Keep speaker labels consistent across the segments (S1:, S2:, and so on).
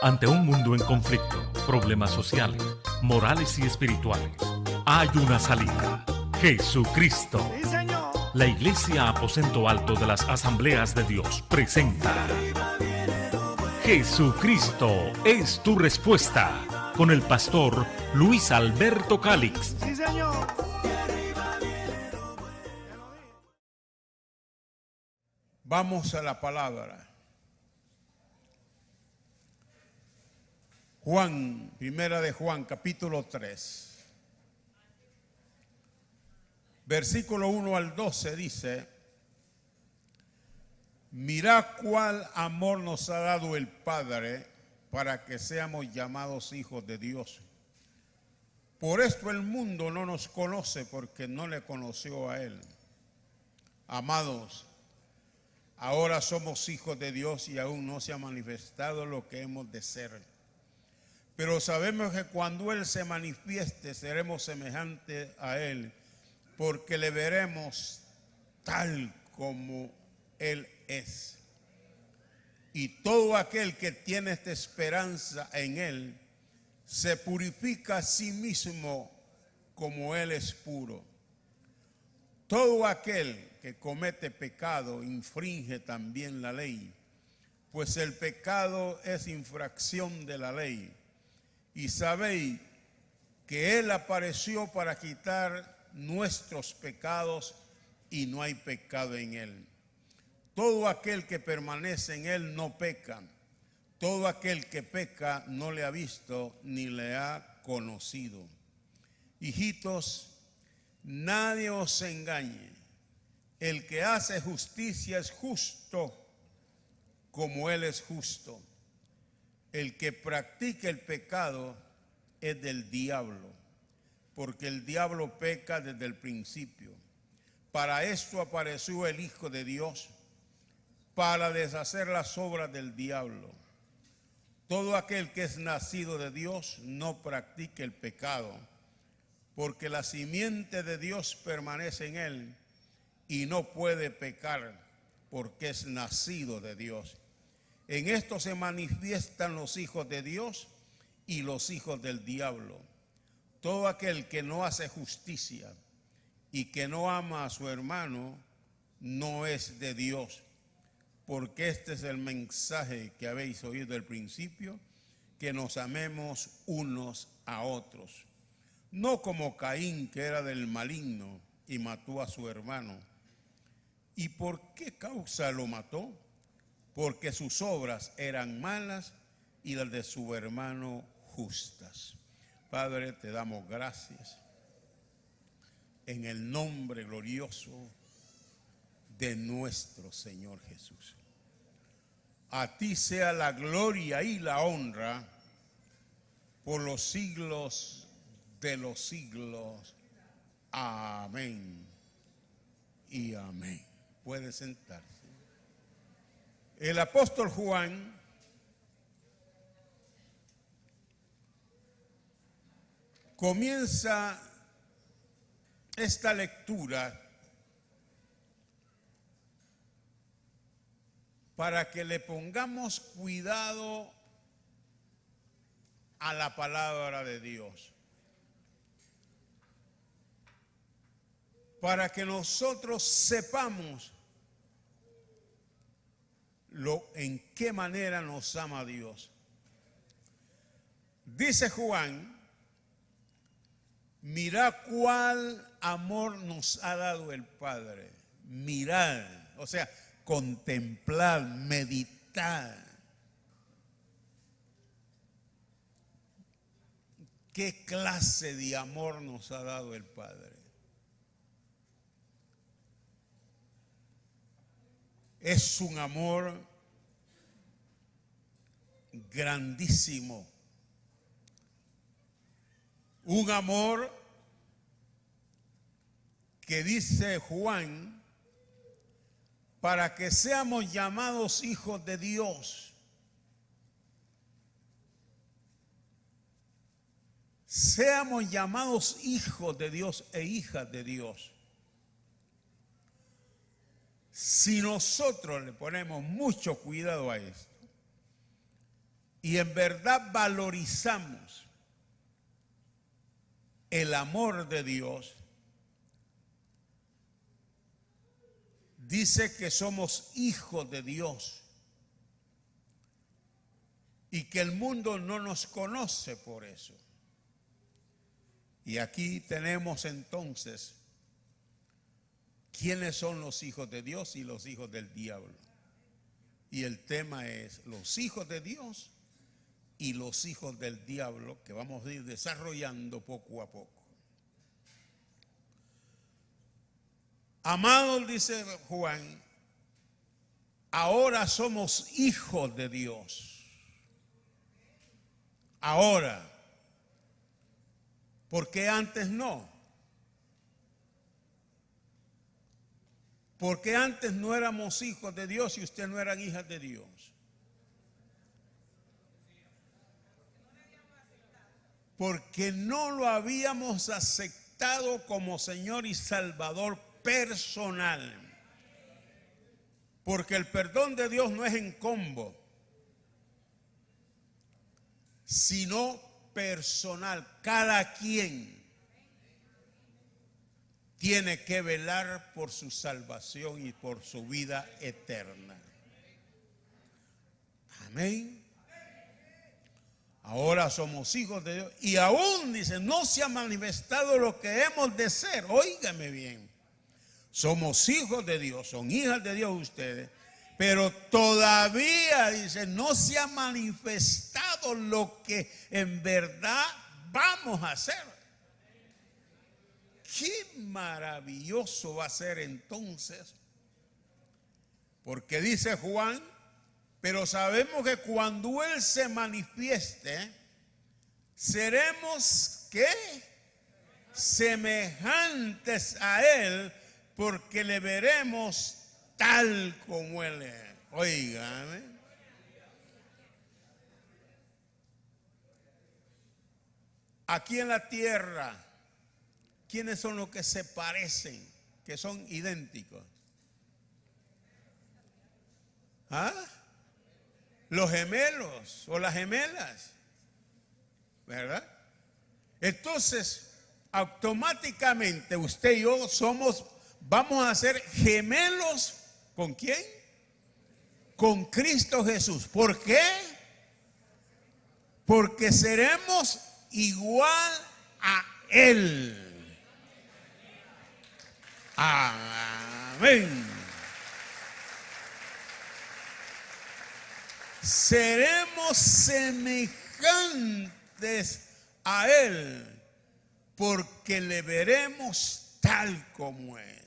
S1: Ante un mundo en conflicto, problemas sociales, morales y espirituales, hay una salida: Jesucristo.
S2: Sí, Señor.
S1: La Iglesia Aposento Alto de las Asambleas de Dios presenta Jesucristo es tu respuesta, con el pastor Luis Alberto Calix.
S2: Sí, Señor.
S3: Vamos a la palabra. Juan, primera de Juan, capítulo 3. Versículo 1 al 12 dice: mirad cuál amor nos ha dado el Padre para que seamos llamados hijos de Dios. Por esto el mundo no nos conoce, porque no le conoció a Él. Amados, ahora somos hijos de Dios y aún no se ha manifestado lo que hemos de ser. Pero sabemos que cuando Él se manifieste seremos semejantes a Él, porque le veremos tal como Él es. Y todo aquel que tiene esta esperanza en Él se purifica a sí mismo como Él es puro. Todo aquel que comete pecado infringe también la ley, pues el pecado es infracción de la ley. Y sabéis que Él apareció para quitar nuestros pecados y no hay pecado en Él. Todo aquel que permanece en Él no peca. Todo aquel que peca no le ha visto ni le ha conocido. Hijitos, nadie os engañe. El que hace justicia es justo como Él es justo. El que practica el pecado es del diablo, porque el diablo peca desde el principio. Para esto apareció el Hijo de Dios, para deshacer las obras del diablo. Todo aquel que es nacido de Dios no practica el pecado, porque la simiente de Dios permanece en él y no puede pecar, porque es nacido de Dios. En esto se manifiestan los hijos de Dios y los hijos del diablo. Todo aquel que no hace justicia y que no ama a su hermano no es de Dios, porque este es el mensaje que habéis oído al principio, que nos amemos unos a otros. No como Caín, que era del maligno y mató a su hermano. ¿Y por qué causa lo mató? Porque sus obras eran malas y las de su hermano justas. Padre, te damos gracias en el nombre glorioso de nuestro Señor Jesús. A ti sea la gloria y la honra por los siglos de los siglos. Amén y amén. Puede sentarse. El apóstol Juan comienza esta lectura para que le pongamos cuidado a la palabra de Dios, para que nosotros sepamos en qué manera nos ama Dios. Dice Juan: mirad cuál amor nos ha dado el Padre. Mirad, o sea, contemplar, meditar. ¿Qué clase de amor nos ha dado el Padre? Es un amor grandísimo. Un amor que dice Juan, para que seamos llamados hijos de Dios. Seamos llamados hijos de Dios e hijas de Dios. Si nosotros le ponemos mucho cuidado a esto, y en verdad valorizamos el amor de Dios, dice que somos hijos de Dios y que el mundo no nos conoce por eso. Y aquí tenemos entonces quiénes son los hijos de Dios y los hijos del diablo. Y el tema es los hijos de Dios y los hijos del diablo, que vamos a ir desarrollando poco a poco. Amados, dice Juan, ahora somos hijos de Dios. Ahora. ¿Por qué antes no? ¿Por qué antes no éramos hijos de Dios y ustedes no eran hijas de Dios? Porque no lo habíamos aceptado como Señor y Salvador personal. Porque el perdón de Dios no es en combo, sino personal. Cada quien tiene que velar por su salvación y por su vida eterna. Amén. Ahora somos hijos de Dios y aún dice, no se ha manifestado lo que hemos de ser. Óigame bien. Somos hijos de Dios, son hijas de Dios ustedes, pero todavía dice, no se ha manifestado lo que en verdad vamos a hacer. Qué maravilloso va a ser entonces, porque dice Juan, pero sabemos que cuando Él se manifieste, seremos ¿qué? Semejantes a Él, porque le veremos tal como Él es. Óigame. Aquí en la tierra, ¿quiénes son los que se parecen, que son idénticos? ¿Ah? Los gemelos o las gemelas, ¿verdad? Entonces, automáticamente usted y yo vamos a ser gemelos. ¿Con quién? Con Cristo Jesús. ¿Por qué? Porque seremos igual a Él. Amén. Seremos semejantes a Él, porque le veremos tal como es.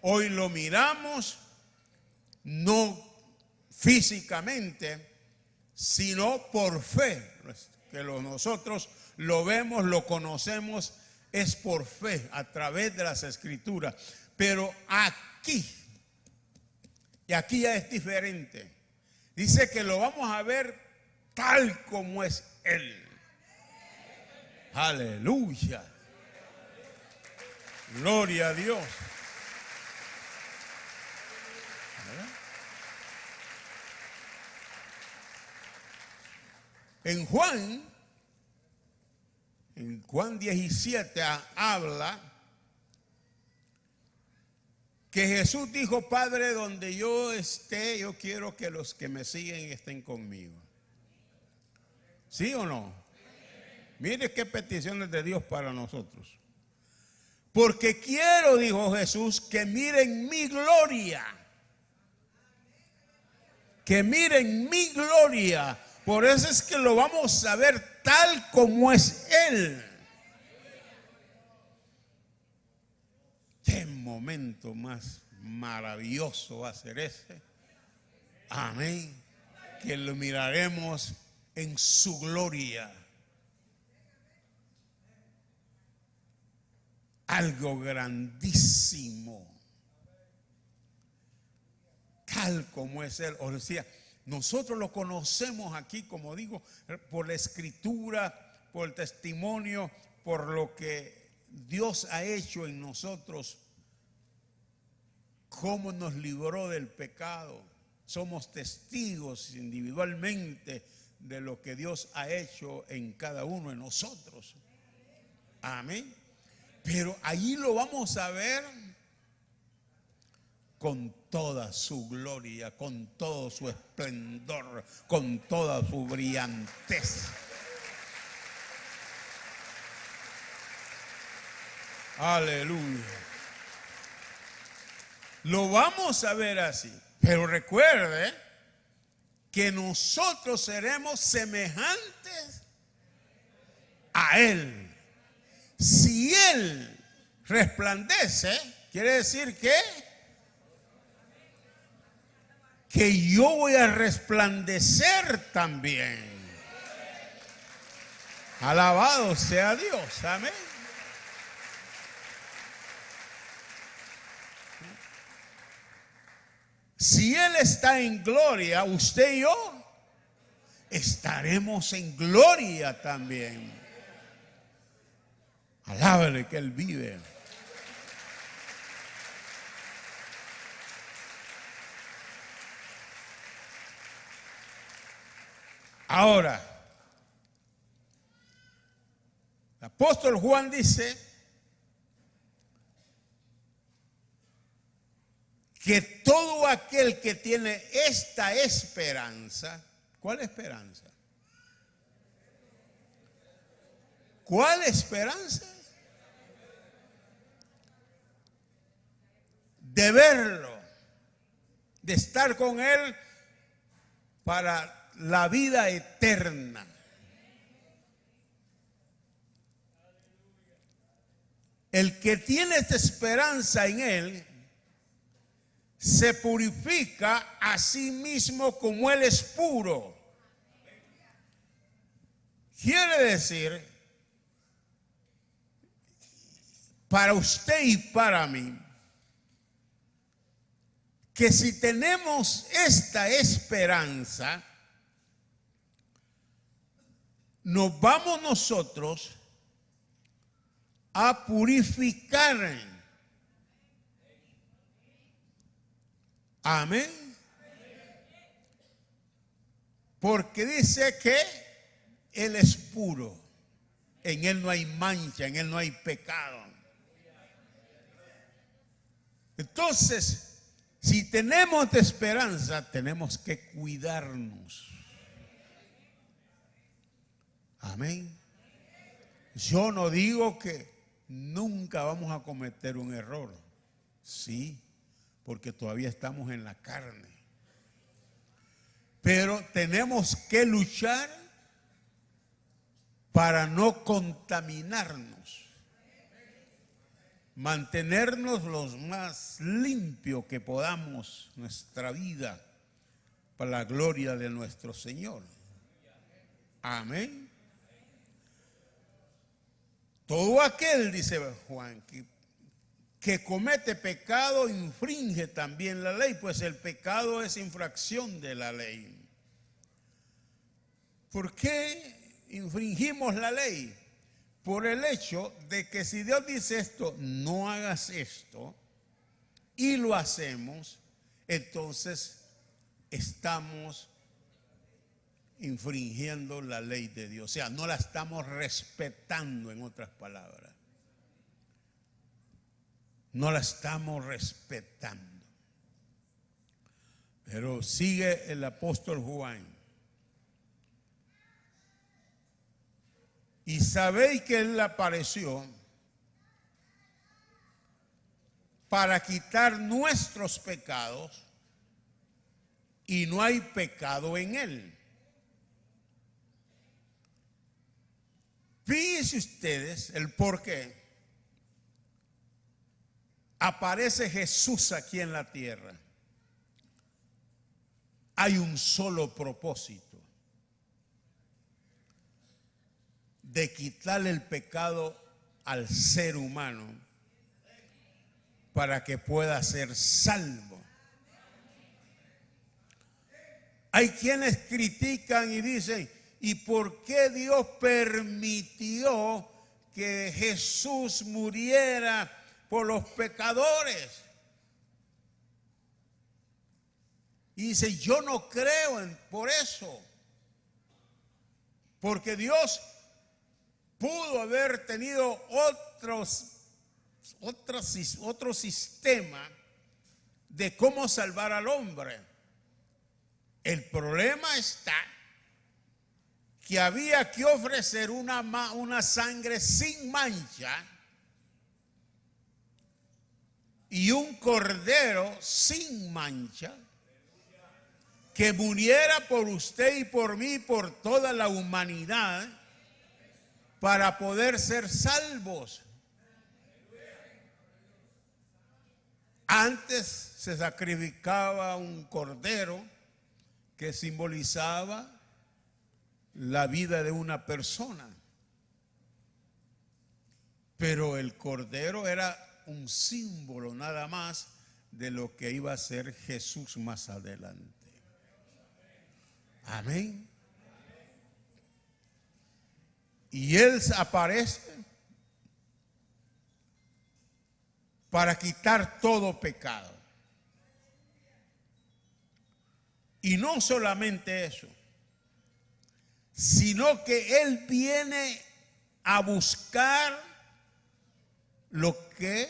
S3: Hoy lo miramos no físicamente, sino por fe. Que nosotros lo vemos, lo conocemos, es por fe, a través de las Escrituras. Pero aquí, y aquí ya es diferente. Dice que lo vamos a ver tal como es Él. Aleluya. Gloria a Dios. En Juan 17 habla que Jesús dijo, Padre, donde yo esté, yo quiero que los que me siguen estén conmigo. ¿Sí o no? Mire qué peticiones de Dios para nosotros. Porque quiero, dijo Jesús, que miren mi gloria. Que miren mi gloria. Por eso es que lo vamos a ver tal como es Él. Qué momento más maravilloso va a ser ese. Amén. Que lo miraremos en su gloria. Algo grandísimo. Tal como es Él. O sea, nosotros lo conocemos aquí, como digo, por la Escritura, por el testimonio, por lo que Dios ha hecho en nosotros, cómo nos libró del pecado. Somos testigos individualmente de lo que Dios ha hecho en cada uno de nosotros. Amén. Pero ahí lo vamos a ver con toda su gloria, con todo su esplendor, con toda su brillantez. Aleluya. Lo vamos a ver así. Pero recuerde que nosotros seremos semejantes a Él. Si Él resplandece, quiere decir que yo voy a resplandecer también. Alabado sea Dios. Amén. Si Él está en gloria, usted y yo estaremos en gloria también. Alábele que Él vive. Ahora, el apóstol Juan dice que todo aquel que tiene esta esperanza, ¿cuál esperanza? ¿Cuál esperanza? De verlo, de estar con Él para la vida eterna. El que tiene esta esperanza en Él se purifica a sí mismo como Él es puro. Quiere decir, para usted y para mí, que si tenemos esta esperanza, nos vamos nosotros a purificar. Amén. Porque dice que Él es puro. En Él no hay mancha, en Él no hay pecado. Entonces, si tenemos esta esperanza, tenemos que cuidarnos. Amén. Yo no digo que nunca vamos a cometer un error. Sí, porque todavía estamos en la carne. Pero tenemos que luchar para no contaminarnos. Mantenernos los más limpios que podamos nuestra vida para la gloria de nuestro Señor. Amén. Todo aquel, dice Juan, que comete pecado infringe también la ley, pues el pecado es infracción de la ley. ¿Por qué infringimos la ley? Por el hecho de que si Dios dice esto, no hagas esto, y lo hacemos, entonces estamos infringiendo la ley de Dios. O sea, no la estamos respetando, en otras palabras. No la estamos respetando. Pero sigue el apóstol Juan. Y sabéis que Él apareció para quitar nuestros pecados y no hay pecado en Él. Fíjense ustedes el por qué aparece Jesús aquí en la tierra. Hay un solo propósito: de quitarle el pecado al ser humano para que pueda ser salvo. Hay quienes critican y dicen: ¿y por qué Dios permitió que Jesús muriera por los pecadores? Y dice: yo no creo por eso. Porque Dios pudo haber tenido otro sistema de cómo salvar al hombre. El problema está que había que ofrecer una sangre sin mancha y un cordero sin mancha que muriera por usted y por mí, por toda la humanidad, para poder ser salvos. Antes se sacrificaba un cordero que simbolizaba la vida de una persona. Pero el cordero era un símbolo nada más de lo que iba a ser Jesús más adelante. Amén. Y Él aparece para quitar todo pecado. Y no solamente eso, sino que Él viene a buscar lo que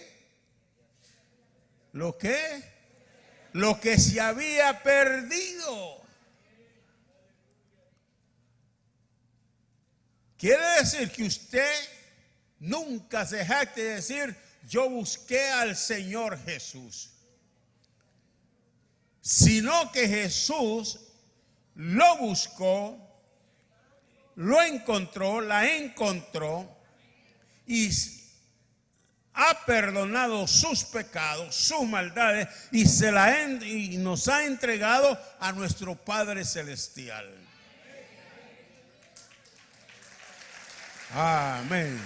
S3: se había perdido. Quiere decir que usted nunca se jacte de decir: yo busqué al Señor Jesús. Sino que Jesús lo buscó, lo encontró, la encontró y ha perdonado sus pecados, sus maldades y nos ha entregado a nuestro Padre Celestial. Amén.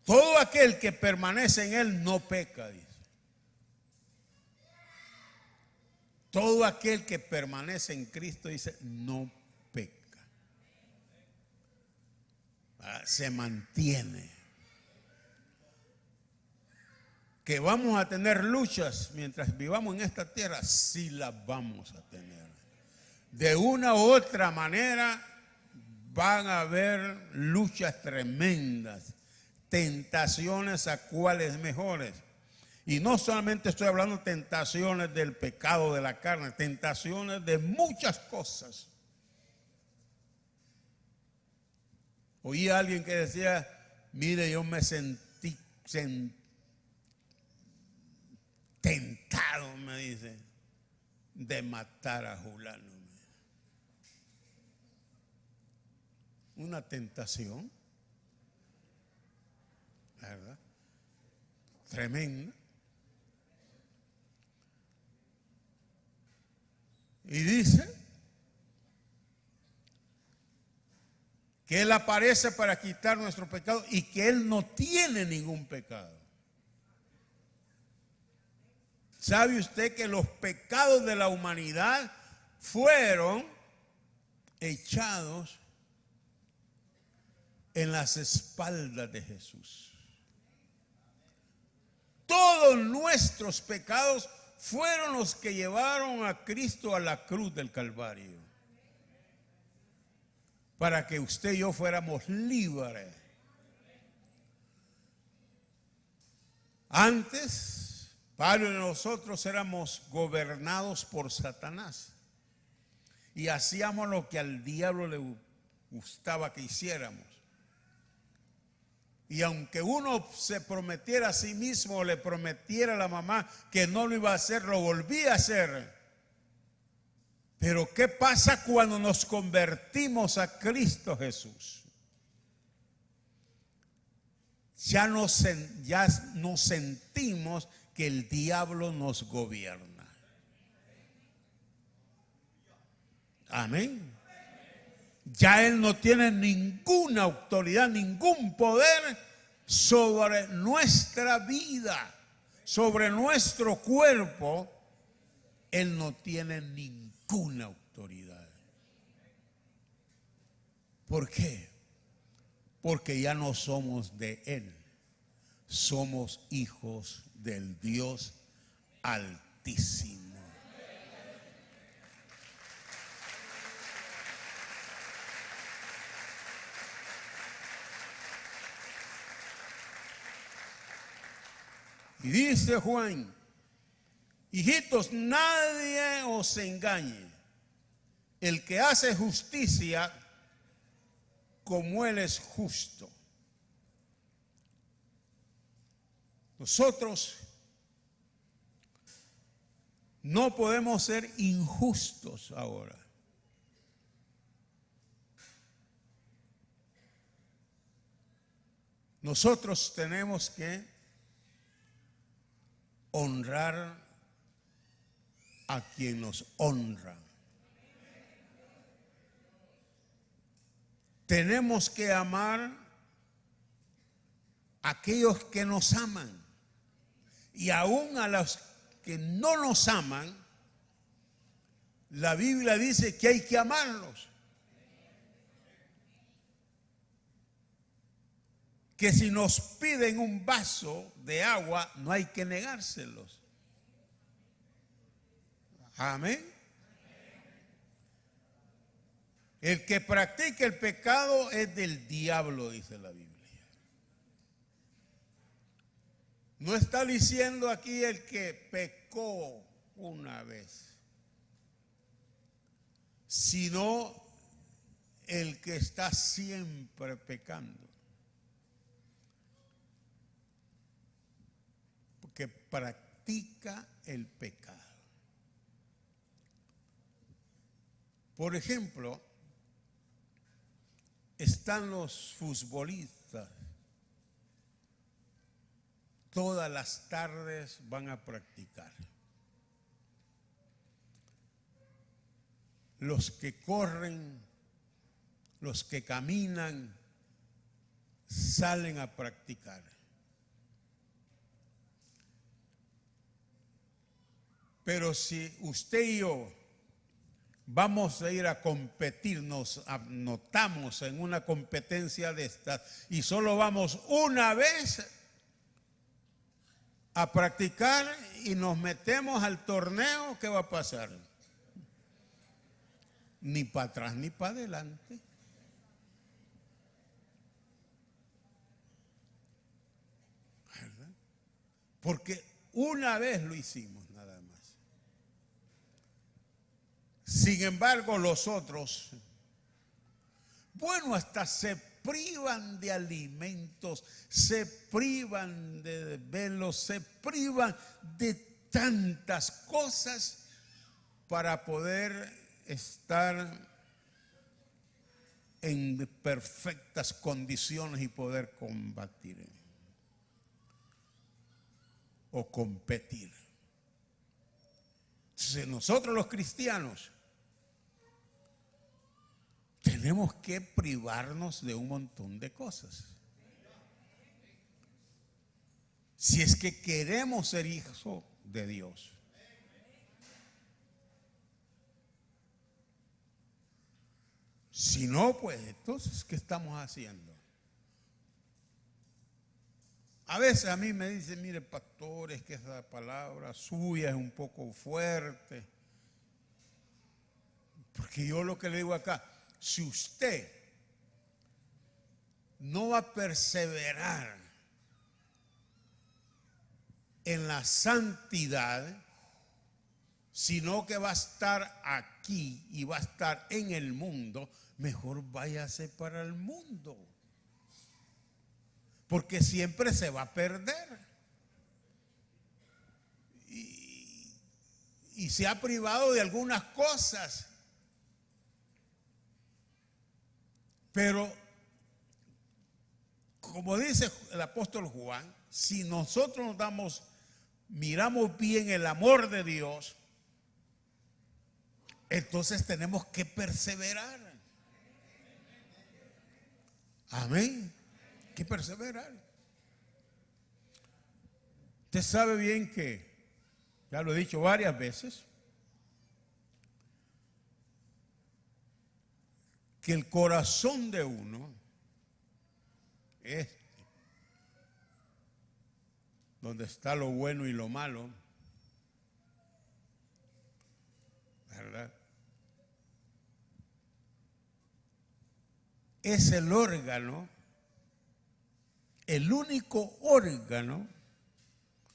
S3: Todo aquel que permanece en Él no peca, dice. Todo aquel que permanece en Cristo, dice, no peca. Se mantiene. Que vamos a tener luchas mientras vivamos en esta tierra, sí las vamos a tener. De una u otra manera van a haber luchas tremendas, tentaciones a cuáles mejores. Y no solamente estoy hablando de tentaciones del pecado de la carne, tentaciones de muchas cosas. Oí a alguien que decía: mire, yo me sentí tentado, me dice, de matar a Julano. Una tentación, ¿verdad? Tremenda. Y dice que Él aparece para quitar nuestro pecado y que Él no tiene ningún pecado. ¿Sabe usted que los pecados de la humanidad fueron echados en las espaldas de Jesús? Todos nuestros pecados fueron los que llevaron a Cristo a la cruz del Calvario, para que usted y yo fuéramos libres. Antes, varios de nosotros éramos gobernados por Satanás y hacíamos lo que al diablo le gustaba que hiciéramos. Y aunque uno se prometiera a sí mismo, o le prometiera a la mamá que no lo iba a hacer, lo volvía a hacer. Pero ¿qué pasa cuando nos convertimos a Cristo Jesús? Ya no sentimos que el diablo nos gobierna. Amén. Ya Él no tiene ninguna autoridad, ningún poder sobre nuestra vida, sobre nuestro cuerpo. Él no tiene ninguna autoridad. ¿Por qué? Porque ya no somos de Él, somos hijos del Dios Altísimo. Y dice Juan: hijitos, nadie os engañe. El que hace justicia, como Él es justo. Nosotros no podemos ser injustos ahora. Nosotros tenemos que honrar a quien nos honra. Tenemos que amar a aquellos que nos aman. Y aún a los que no nos aman, la Biblia dice que hay que amarlos. Que si nos piden un vaso de agua, no hay que negárselos. Amén. El que practica el pecado es del diablo, dice la Biblia. No está diciendo aquí el que pecó una vez, sino el que está siempre pecando. Porque practica el pecado. Por ejemplo, están los futbolistas. Todas las tardes van a practicar. Los que corren, los que caminan, salen a practicar. Pero si usted y yo vamos a ir a competir, nos anotamos en una competencia de estas y solo vamos una vez a practicar y nos metemos al torneo, ¿qué va a pasar? Ni para atrás ni para adelante. ¿Verdad? Porque una vez lo hicimos nada más. Sin embargo, los otros, bueno, hasta se privan de alimentos, se privan de velos, se privan de tantas cosas para poder estar en perfectas condiciones y poder combatir o competir. Entonces, nosotros los cristianos tenemos que privarnos de un montón de cosas. Si es que queremos ser hijos de Dios. Si no, pues entonces, ¿qué estamos haciendo? A veces a mí me dicen: mire, pastor, es que esa palabra suya es un poco fuerte. Porque yo lo que le digo acá, si usted no va a perseverar en la santidad, sino que va a estar aquí y va a estar en el mundo, mejor váyase para el mundo. Porque siempre se va a perder. Y se ha privado de algunas cosas. Pero, como dice el apóstol Juan, si nosotros miramos bien el amor de Dios, entonces tenemos que perseverar. Amén. Hay que perseverar. Usted sabe bien que, ya lo he dicho varias veces, que el corazón de uno, donde está lo bueno y lo malo, es el órgano, el único órgano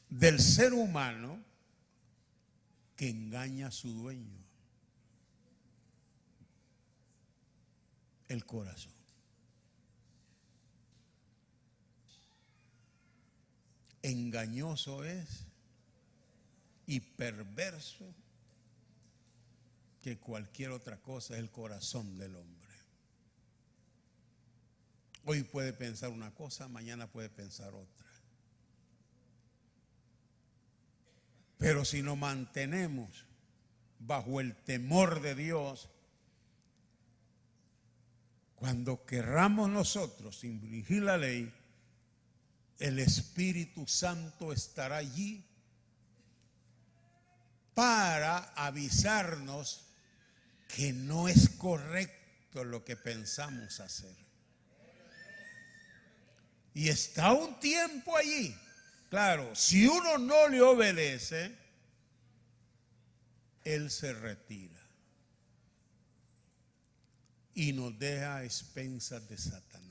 S3: del ser humano que engaña a su dueño, el corazón. Engañoso es y perverso que cualquier otra cosa es el corazón del hombre. Hoy puede pensar una cosa, mañana puede pensar otra. Pero si nos mantenemos bajo el temor de Dios, cuando querramos nosotros infringir la ley, el Espíritu Santo estará allí para avisarnos que no es correcto lo que pensamos hacer. Y está un tiempo allí. Claro, si uno no le obedece, Él se retira y nos deja a expensas de Satanás.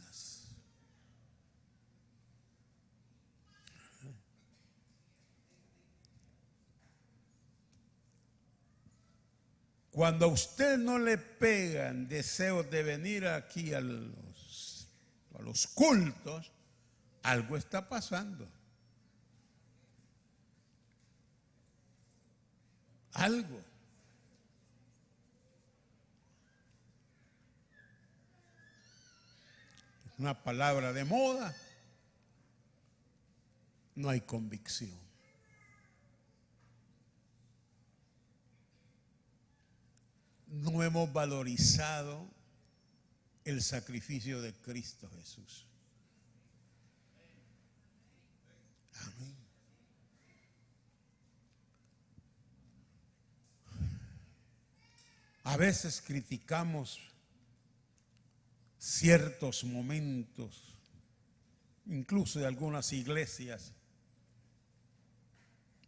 S3: Cuando a usted no le pegan deseos de venir aquí a los cultos, algo está pasando. Algo. Una palabra de moda. No hay convicción. No hemos valorizado el sacrificio de Cristo Jesús. Amén. A veces criticamos ciertos momentos, incluso de algunas iglesias,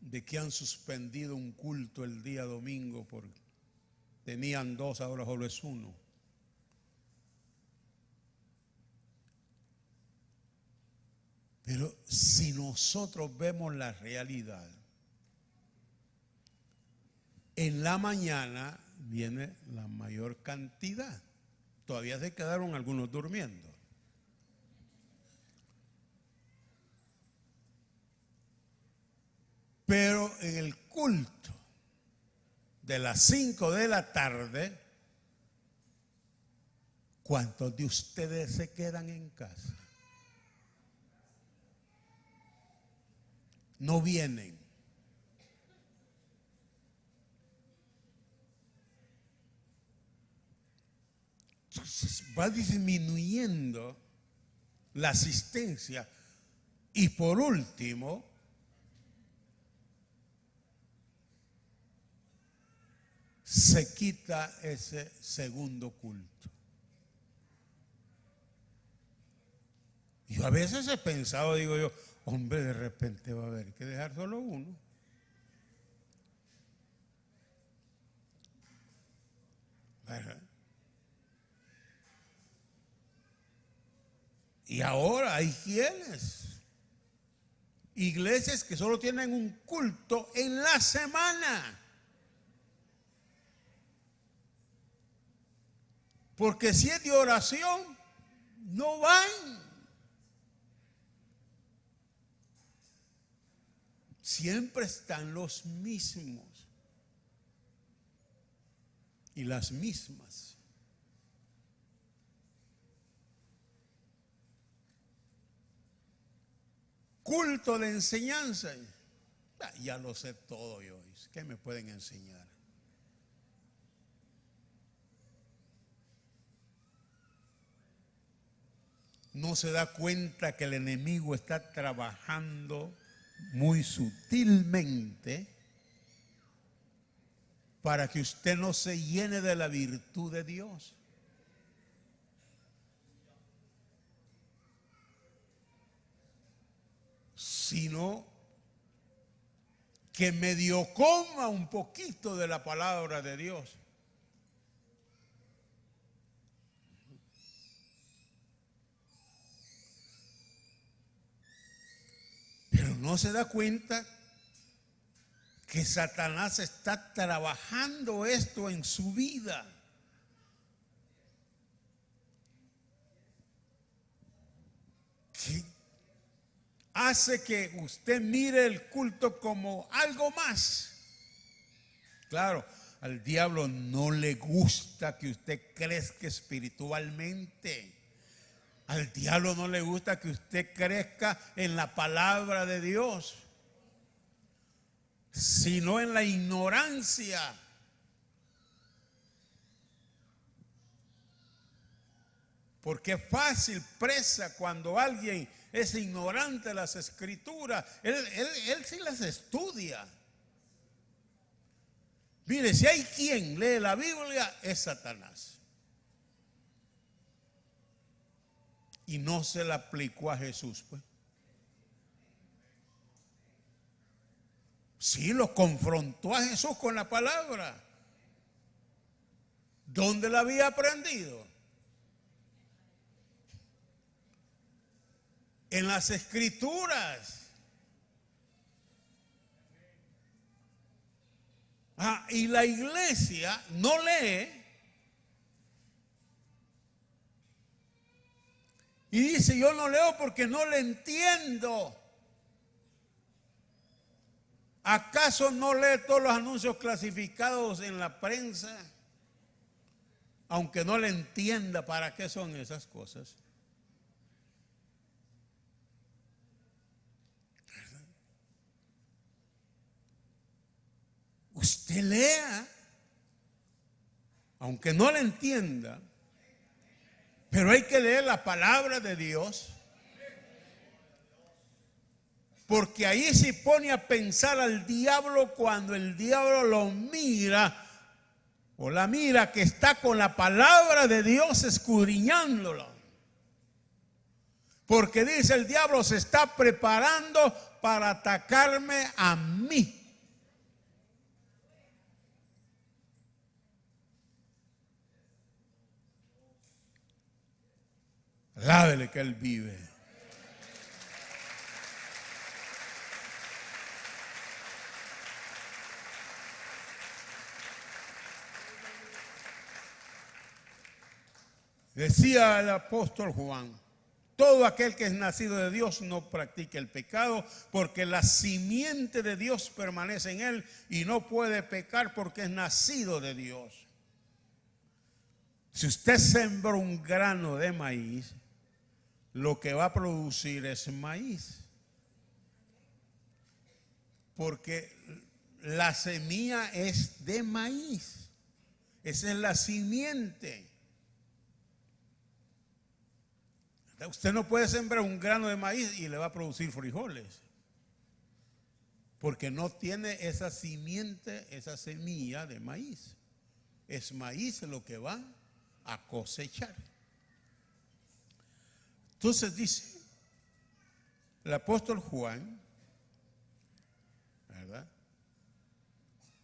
S3: de que han suspendido un culto el día domingo porque tenían 2, ahora solo es 1. Pero si nosotros vemos la realidad, en la mañana viene la mayor cantidad. Todavía se quedaron algunos durmiendo. Pero en el culto de las 5 de la tarde, ¿cuántos de ustedes se quedan en casa? No vienen. Entonces va disminuyendo la asistencia y por último se quita ese segundo culto. Yo a veces he pensado, digo yo, hombre, de repente va a haber que dejar solo uno. ¿Verdad? Y ahora hay quienes, iglesias que solo tienen un culto en la semana. Porque si es de oración, no van. Siempre están los mismos y las mismas. Culto de enseñanza. Ya lo sé todo yo. ¿Qué me pueden enseñar? No se da cuenta que el enemigo está trabajando muy sutilmente para que usted no se llene de la virtud de Dios. Sino que medio coma un poquito de la palabra de Dios. no se da cuenta que Satanás está trabajando esto en su vida. Que hace que usted mire el culto como algo más. Claro, al diablo no le gusta que usted crezca espiritualmente. Al diablo no le gusta que usted crezca en la palabra de Dios, sino en la ignorancia. Porque es fácil, presa, cuando alguien es ignorante de las escrituras. Él sí las estudia. Mire, si hay quien lee la Biblia, es Satanás. Y no se la aplicó a Jesús, pues. Sí, lo confrontó a Jesús con la palabra. ¿Dónde la había aprendido? En las escrituras. Y la iglesia no lee. Y dice, yo no leo porque no le entiendo. ¿Acaso no lee todos los anuncios clasificados en la prensa? Aunque no le entienda para qué son esas cosas. Usted lea, aunque no le entienda, pero hay que leer la palabra de Dios, porque ahí se pone a pensar al diablo cuando el diablo lo mira o la mira que está con la palabra de Dios escudriñándolo. Porque dice el diablo se está preparando para atacarme a mí. Alábele que Él vive. Decía el apóstol Juan, todo aquel que es nacido de Dios no practica el pecado, porque la simiente de Dios permanece en él y no puede pecar porque es nacido de Dios. Si usted sembró un grano de maíz, lo que va a producir es maíz. Porque la semilla es de maíz. Esa es la simiente. Usted no puede sembrar un grano de maíz y le va a producir frijoles. Porque no tiene esa simiente, esa semilla de maíz. Es maíz lo que va a cosechar. Entonces dice el apóstol Juan, ¿verdad?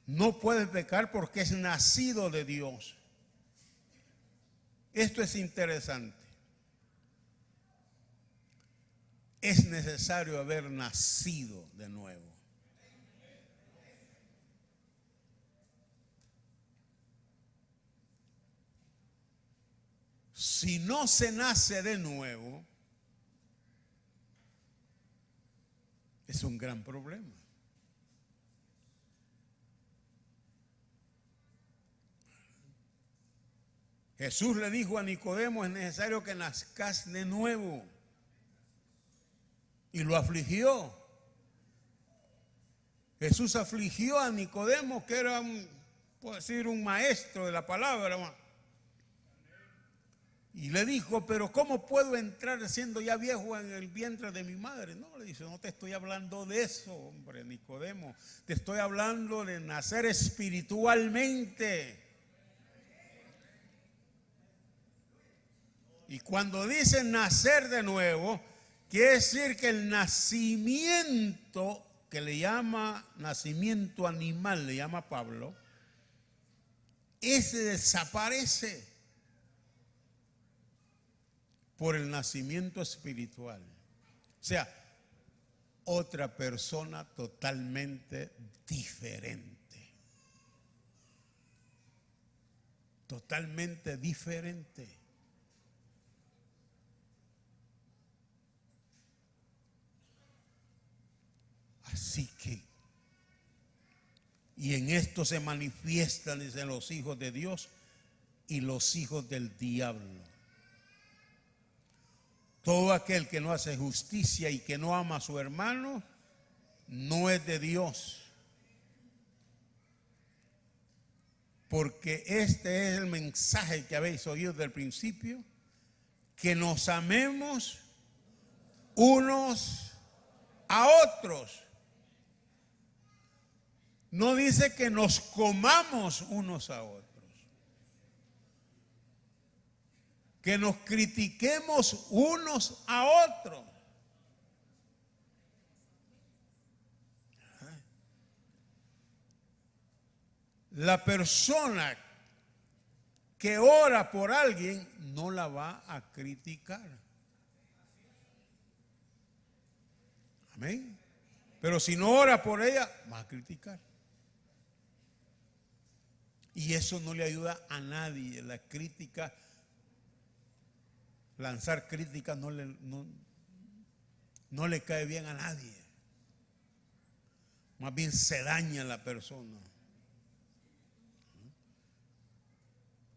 S3: No puede pecar porque es nacido de Dios. Esto es interesante. Es necesario haber nacido de nuevo. Si no se nace de nuevo, es un gran problema. Jesús le dijo a Nicodemo, es necesario que nazcas de nuevo. Y lo afligió. Jesús afligió a Nicodemo, que era, puedo decir, un maestro de la palabra. Y le dijo, pero ¿cómo puedo entrar siendo ya viejo en el vientre de mi madre? No, le dice, no te estoy hablando de eso, hombre, Nicodemo. Te estoy hablando de nacer espiritualmente. Y cuando dice nacer de nuevo, quiere decir que el nacimiento, que le llama nacimiento animal, le llama Pablo, ese desaparece por el nacimiento espiritual. O sea, otra persona totalmente diferente. Totalmente diferente. Así que, y en esto se manifiestan, dicen, los hijos de Dios y los hijos del diablo. Todo aquel que no hace justicia y que no ama a su hermano, no es de Dios. Porque este es el mensaje que habéis oído desde el principio, que nos amemos unos a otros. No dice que nos comamos unos a otros. Que nos critiquemos unos a otros. La persona que ora por alguien no la va a criticar. Amén. Pero si no ora por ella, va a criticar. Y eso no le ayuda a nadie. La crítica, lanzar críticas no le cae bien a nadie. Más bien se daña a la persona.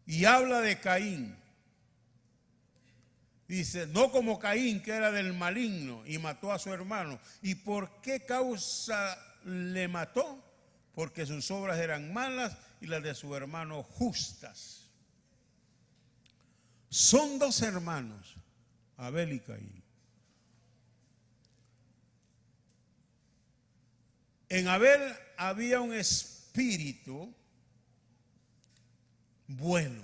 S3: Y habla de Caín. Dice, no como Caín, que era del maligno y mató a su hermano. ¿Y por qué causa le mató? Porque sus obras eran malas y las de su hermano justas. Son dos hermanos, Abel y Caín. En Abel había un espíritu bueno,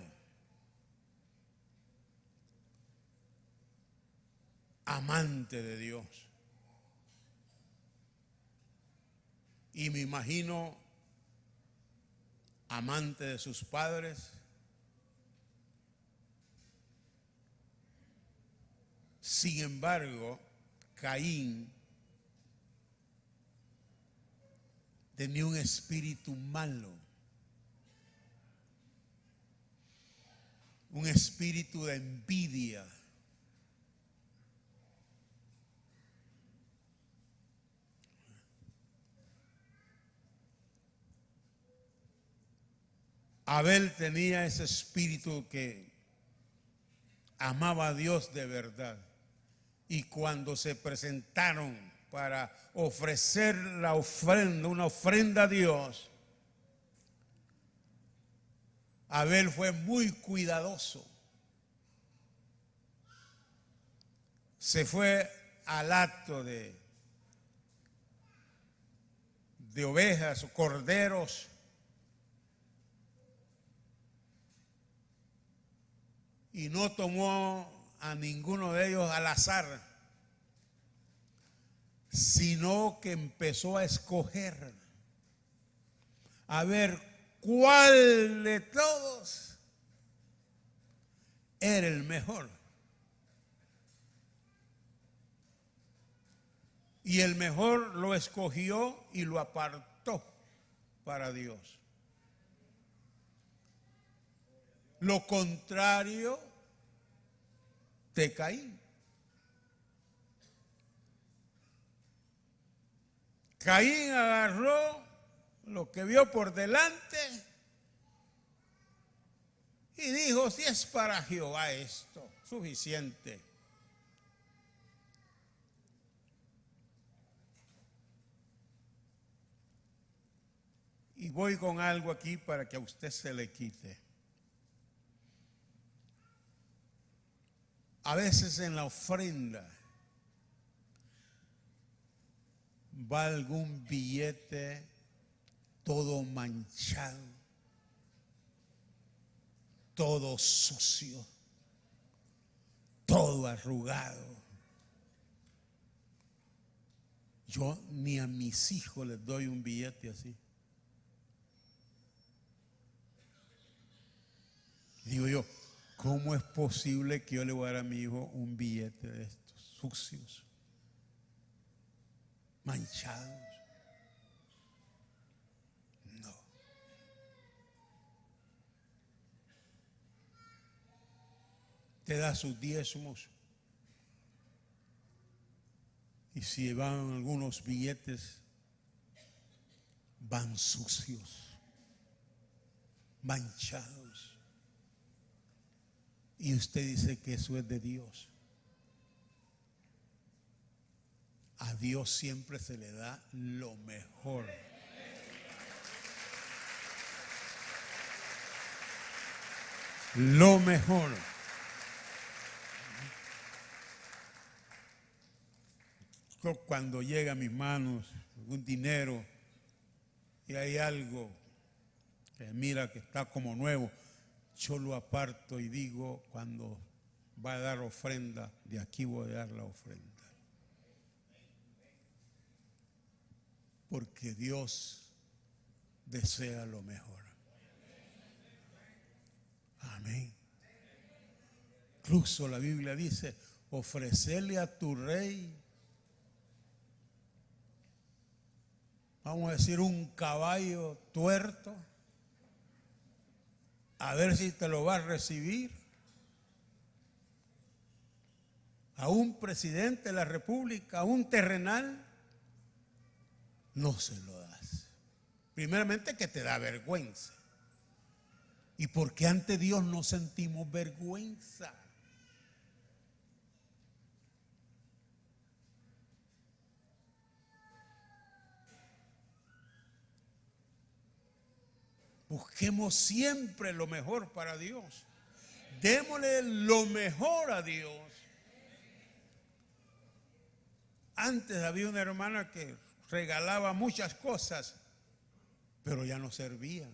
S3: amante de Dios. Y me imagino amante de sus padres. Sin embargo, Caín tenía un espíritu malo, un espíritu de envidia. Abel tenía ese espíritu que amaba a Dios de verdad. Y cuando se presentaron para ofrecer la ofrenda, una ofrenda a Dios, Abel fue muy cuidadoso. Se fue al acto de ovejas o corderos. Y no tomó a ninguno de ellos al azar, sino que empezó a escoger, a ver cuál de todos era el mejor. Y el mejor lo escogió y lo apartó para Dios. Lo contrario de Caín. Caín agarró lo que vio por delante y dijo, si es para Jehová esto, suficiente. Y voy con algo aquí para que a usted se le quite. A veces en la ofrenda va algún billete todo manchado, todo sucio, todo arrugado. Yo ni a mis hijos les doy un billete así. Digo yo, ¿cómo es posible que yo le voy a dar a mi hijo un billete de estos sucios? manchados. No. Te da sus diezmos. Y si van algunos billetes, van sucios, manchados. Y usted dice que eso es de Dios. A Dios siempre se le da lo mejor. Lo mejor. Cuando llega a mis manos un dinero y hay algo que mira que está como nuevo, yo lo aparto y digo, cuando va a dar ofrenda, de aquí voy a dar la ofrenda. Porque Dios desea lo mejor. Amén. Incluso la Biblia dice, ofrecerle a tu rey, vamos a decir, un caballo tuerto, a ver si te lo va a recibir. A un presidente de la República, a un terrenal, no se lo das. Primeramente que te da vergüenza. ¿Y por qué ante Dios no sentimos vergüenza? Busquemos siempre lo mejor para Dios. Démosle lo mejor a Dios. Antes había una hermana que regalaba muchas cosas, pero ya no servían.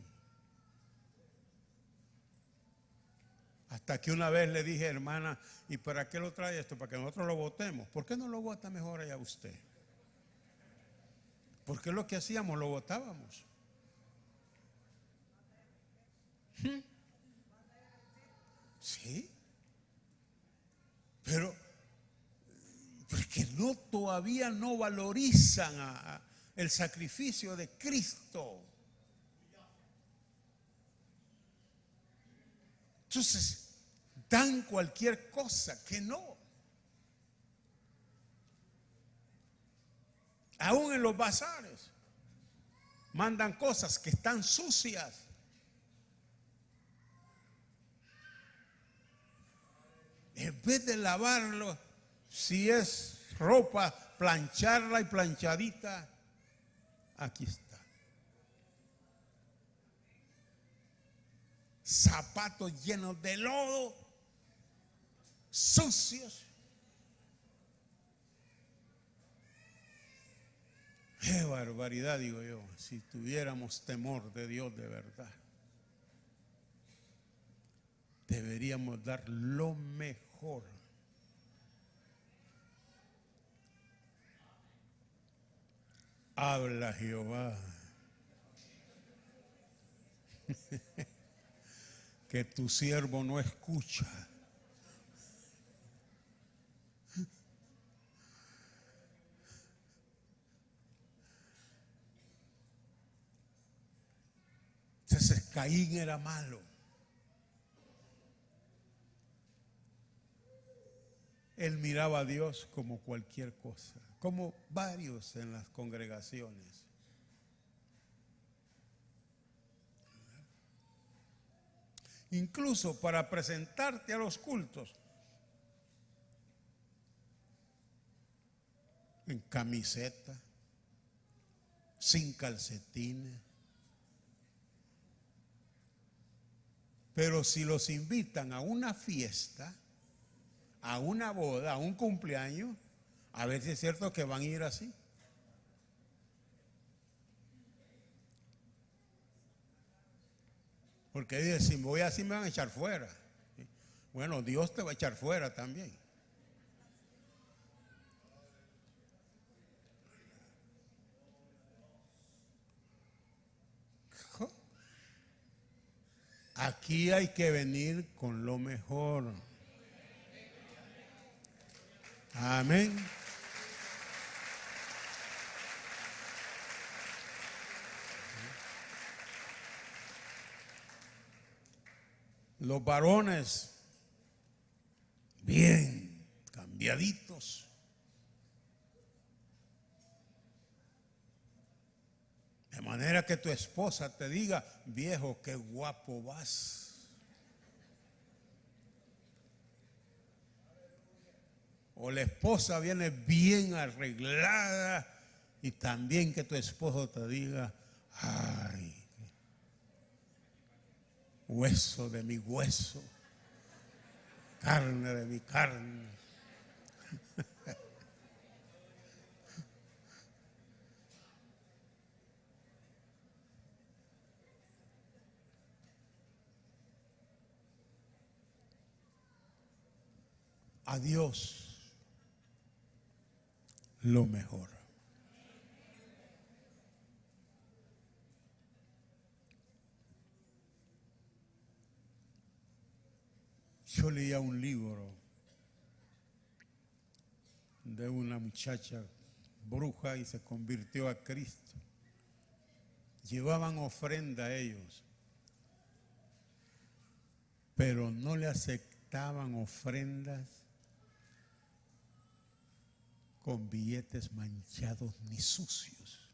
S3: Hasta que una vez le dije, hermana, ¿y para qué lo trae esto? Para que nosotros lo botemos. ¿Por qué no lo bota mejor allá usted? Porque lo que hacíamos lo botábamos. Sí, pero porque no, todavía no valorizan el sacrificio de Cristo. Entonces dan cualquier cosa que no. Aún en los bazares mandan cosas que están sucias. En vez de lavarlo, si es ropa, plancharla y planchadita, aquí está. Zapatos llenos de lodo, sucios. Qué barbaridad, digo yo, si tuviéramos temor de Dios de verdad. Deberíamos dar lo mejor. Habla Jehová. Que tu siervo no escucha. Entonces Caín era malo. Él miraba a Dios como cualquier cosa, como varios en las congregaciones. Incluso para presentarte a los cultos, en camiseta, sin calcetines. Pero si los invitan a una fiesta, a una boda, a un cumpleaños, a ver si es cierto que van a ir así. Porque dice, si voy así me van a echar fuera. Bueno, Dios te va a echar fuera también. Aquí hay que venir con lo mejor. Amén. Los varones bien cambiaditos. De manera que tu esposa te diga, viejo, qué guapo vas. O la esposa viene bien arreglada y también que tu esposo te diga, ay, hueso de mi hueso, carne de mi carne. A Dios lo mejor. Yo leía un libro de una muchacha bruja y se convirtió a Cristo. Llevaban ofrenda a ellos, pero no le aceptaban ofrendas con billetes manchados ni sucios.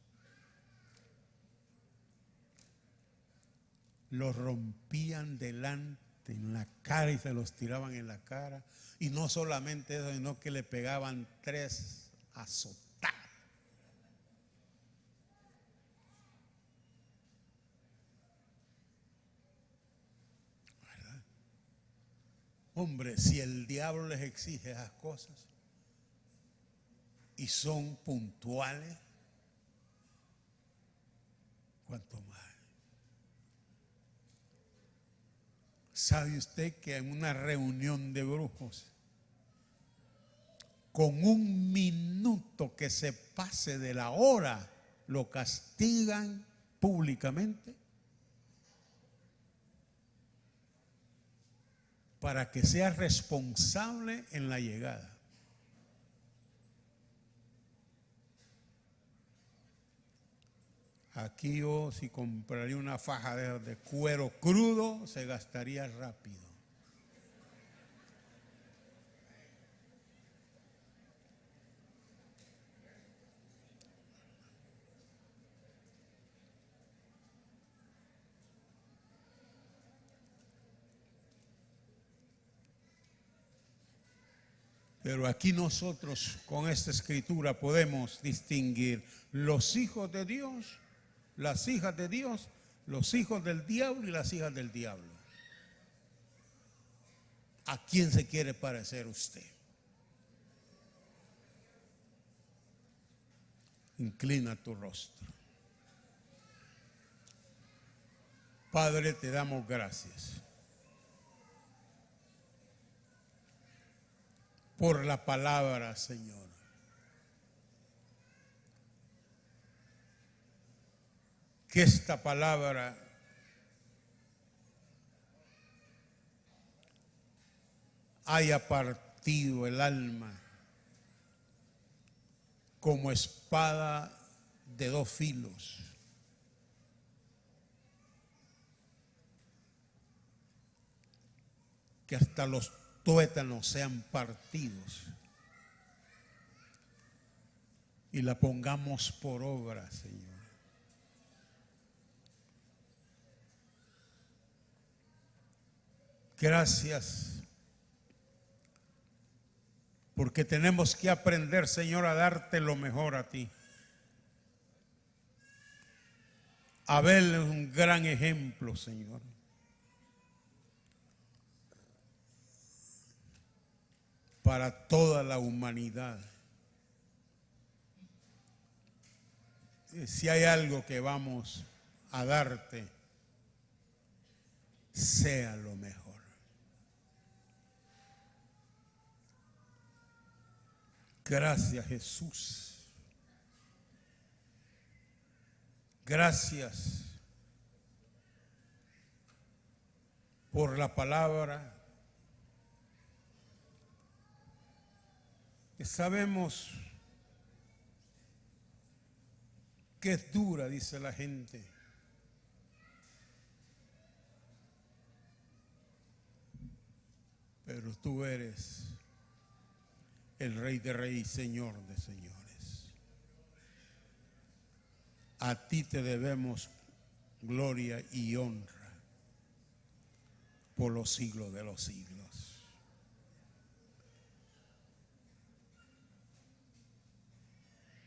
S3: Los rompían delante en la cara y se los tiraban en la cara. Y no solamente eso, sino que le pegaban 3 azotadas. ¿Verdad? Hombre, si el diablo les exige esas cosas y son puntuales, ¿cuánto más? ¿Sabe usted que en una reunión de brujos, con 1 minuto que se pase de la hora, lo castigan públicamente para que sea responsable en la llegada? Aquí yo, si compraría una faja de cuero crudo, se gastaría rápido. Pero aquí nosotros con esta escritura podemos distinguir los hijos de Dios, las hijas de Dios, los hijos del diablo y las hijas del diablo. ¿A quién se quiere parecer usted? Inclina tu rostro. Padre, te damos gracias por la palabra, Señor. Que esta palabra haya partido el alma como espada de 2 filos. Que hasta los tuétanos sean partidos y la pongamos por obra, Señor. Gracias, porque tenemos que aprender, Señor, a darte lo mejor a ti. Abel es un gran ejemplo, Señor. Para toda la humanidad. Si hay algo que vamos a darte, sea lo mejor. Gracias, Jesús. Gracias por la palabra que sabemos que es dura, dice la gente. pero tú eres el Rey de Reyes y Señor de Señores. A ti te debemos gloria y honra por los siglos de los siglos.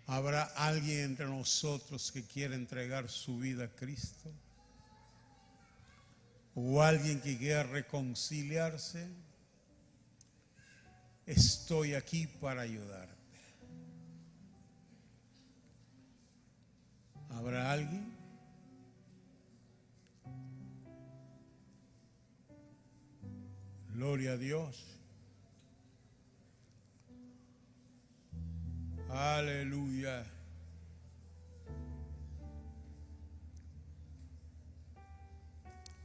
S3: ¿Habrá alguien entre nosotros que quiera entregar su vida a Cristo? ¿O alguien que quiera reconciliarse? Estoy aquí para ayudarte. ¿Habrá alguien? Gloria a Dios. Aleluya.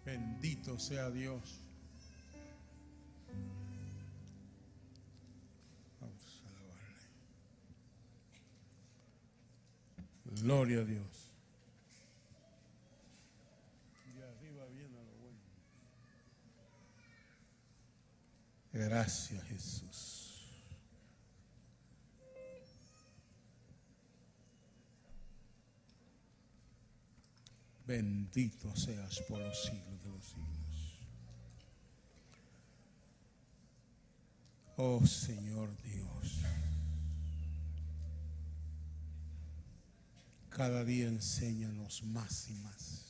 S3: Bendito sea Dios. Vamos a alabarle. Gloria a Dios. De arriba viene lo bueno. Gracias, Jesús. Bendito seas por los siglos de los siglos. Oh Señor Dios, cada día enséñanos más y más.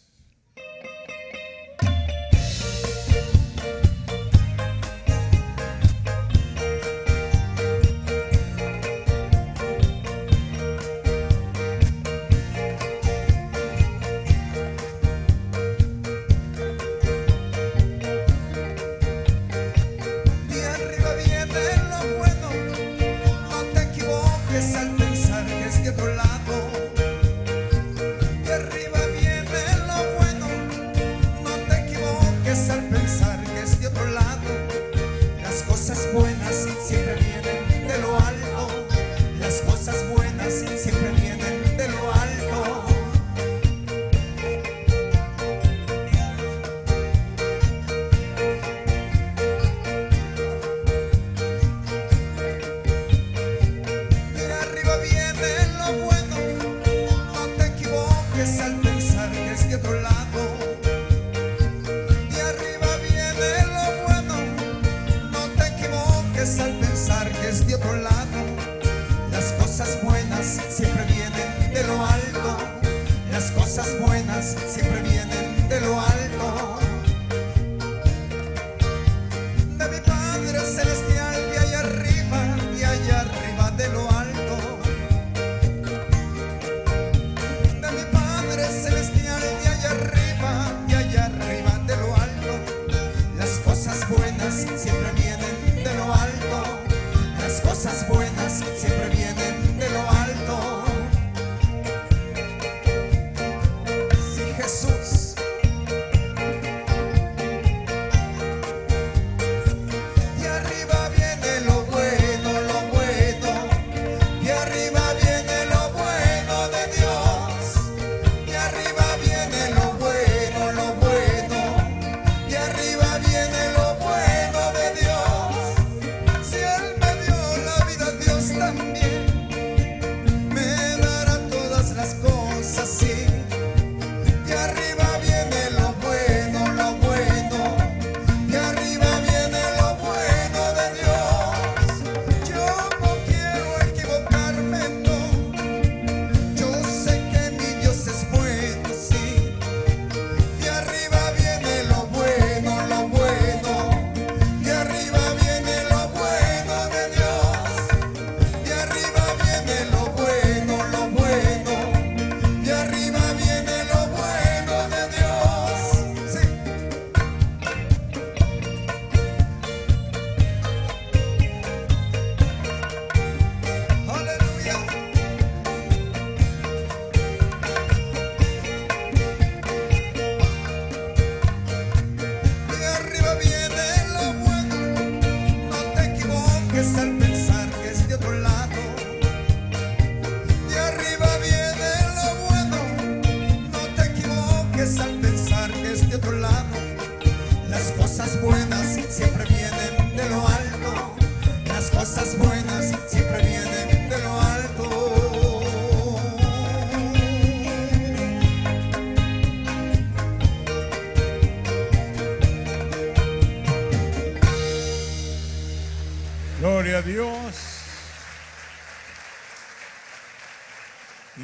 S2: Al pensar que es de otro lado, las cosas buenas siempre vienen de lo alto. Las cosas buenas siempre vienen de lo alto.
S3: Gloria a Dios.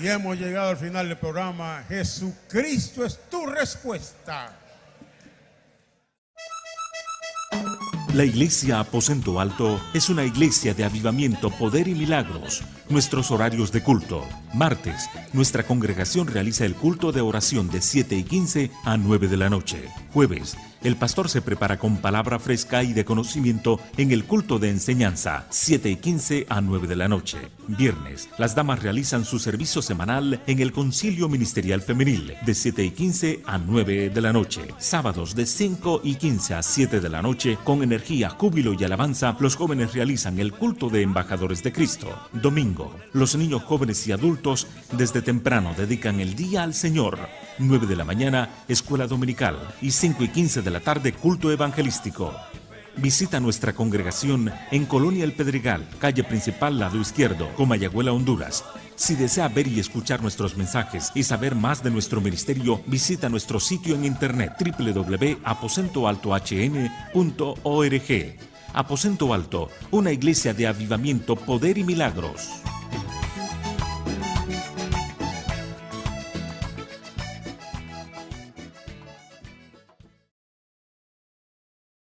S3: Y hemos llegado al final del programa. Jesucristo es tu respuesta.
S1: La Iglesia Aposento Alto es una iglesia de avivamiento, poder y milagros. Nuestros horarios de culto. Martes, nuestra congregación realiza el culto de oración de 7:15 a 9 de la noche. Jueves, el pastor se prepara con palabra fresca y de conocimiento en el culto de enseñanza, 7:15 a 9 de la noche. Viernes, las damas realizan su servicio semanal en el Concilio Ministerial Femenil, de 7:15 a 9 de la noche. Sábados, de 5:15 a 7 de la noche, con energía, júbilo y alabanza, los jóvenes realizan el culto de embajadores de Cristo. Domingo, los niños jóvenes y adultos desde temprano dedican el día al Señor. 9 de la mañana, escuela dominical, y 5:15 de la tarde, culto evangelístico. Visita nuestra congregación en Colonia El Pedregal, calle principal, lado izquierdo, Comayagüela, Honduras. Si desea ver y escuchar nuestros mensajes y saber más de nuestro ministerio, visita nuestro sitio en internet www.aposentoaltohn.org. Aposento Alto, una iglesia de avivamiento, poder y milagros.